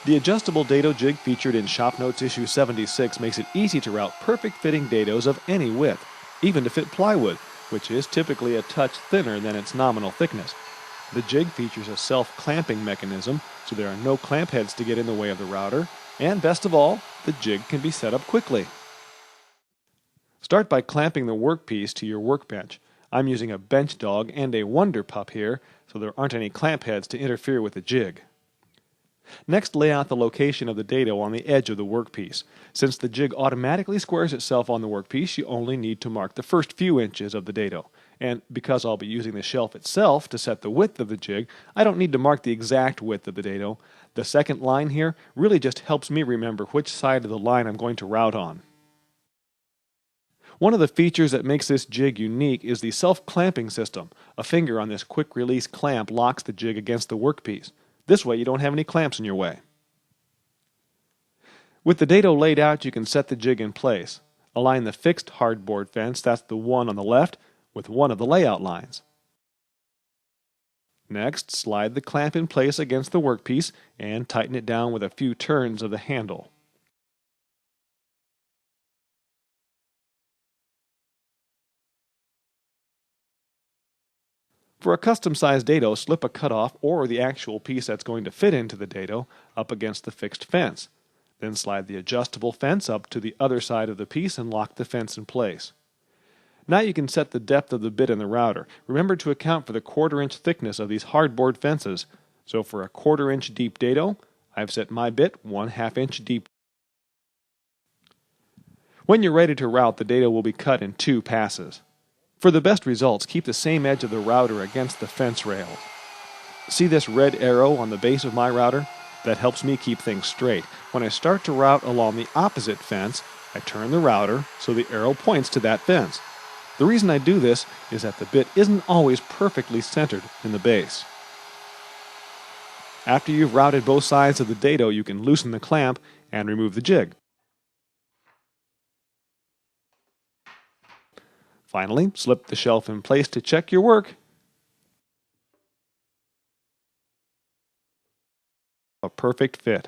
The adjustable dado jig featured in Shop Notes issue 76 makes it easy to route perfect fitting dados of any width, even to fit plywood, which is typically a touch thinner than its nominal thickness. The jig features a self-clamping mechanism, so there are no clamp heads to get in the way of the router, and best of all, the jig can be set up quickly. Start by clamping the workpiece to your workbench. I'm using a bench dog and a Wonder Pup here, so there aren't any clamp heads to interfere with the jig. Next, lay out the location of the dado on the edge of the workpiece. Since the jig automatically squares itself on the workpiece, you only need to mark the first few inches of the dado. And because I'll be using the shelf itself to set the width of the jig, I don't need to mark the exact width of the dado. The second line here really just helps me remember which side of the line I'm going to route on. One of the features that makes this jig unique is the self-clamping system. A finger on this quick-release clamp locks the jig against the workpiece. This way you don't have any clamps in your way. With the dado laid out, you can set the jig in place. Align the fixed hardboard fence, that's the one on the left, with one of the layout lines. Next, slide the clamp in place against the workpiece and tighten it down with a few turns of the handle. For a custom-sized dado, slip a cutoff or the actual piece that's going to fit into the dado up against the fixed fence. Then slide the adjustable fence up to the other side of the piece and lock the fence in place. Now you can set the depth of the bit in the router. Remember to account for the 1/4 inch thickness of these hardboard fences. So for a 1/4 inch deep dado, I've set my bit 1/2 inch deep. When you're ready to route, the dado will be cut in 2 passes. For the best results, keep the same edge of the router against the fence rail. See this red arrow on the base of my router? That helps me keep things straight. When I start to route along the opposite fence, I turn the router so the arrow points to that fence. The reason I do this is that the bit isn't always perfectly centered in the base. After you've routed both sides of the dado, you can loosen the clamp and remove the jig. Finally, slip the shelf in place to check your work. A perfect fit.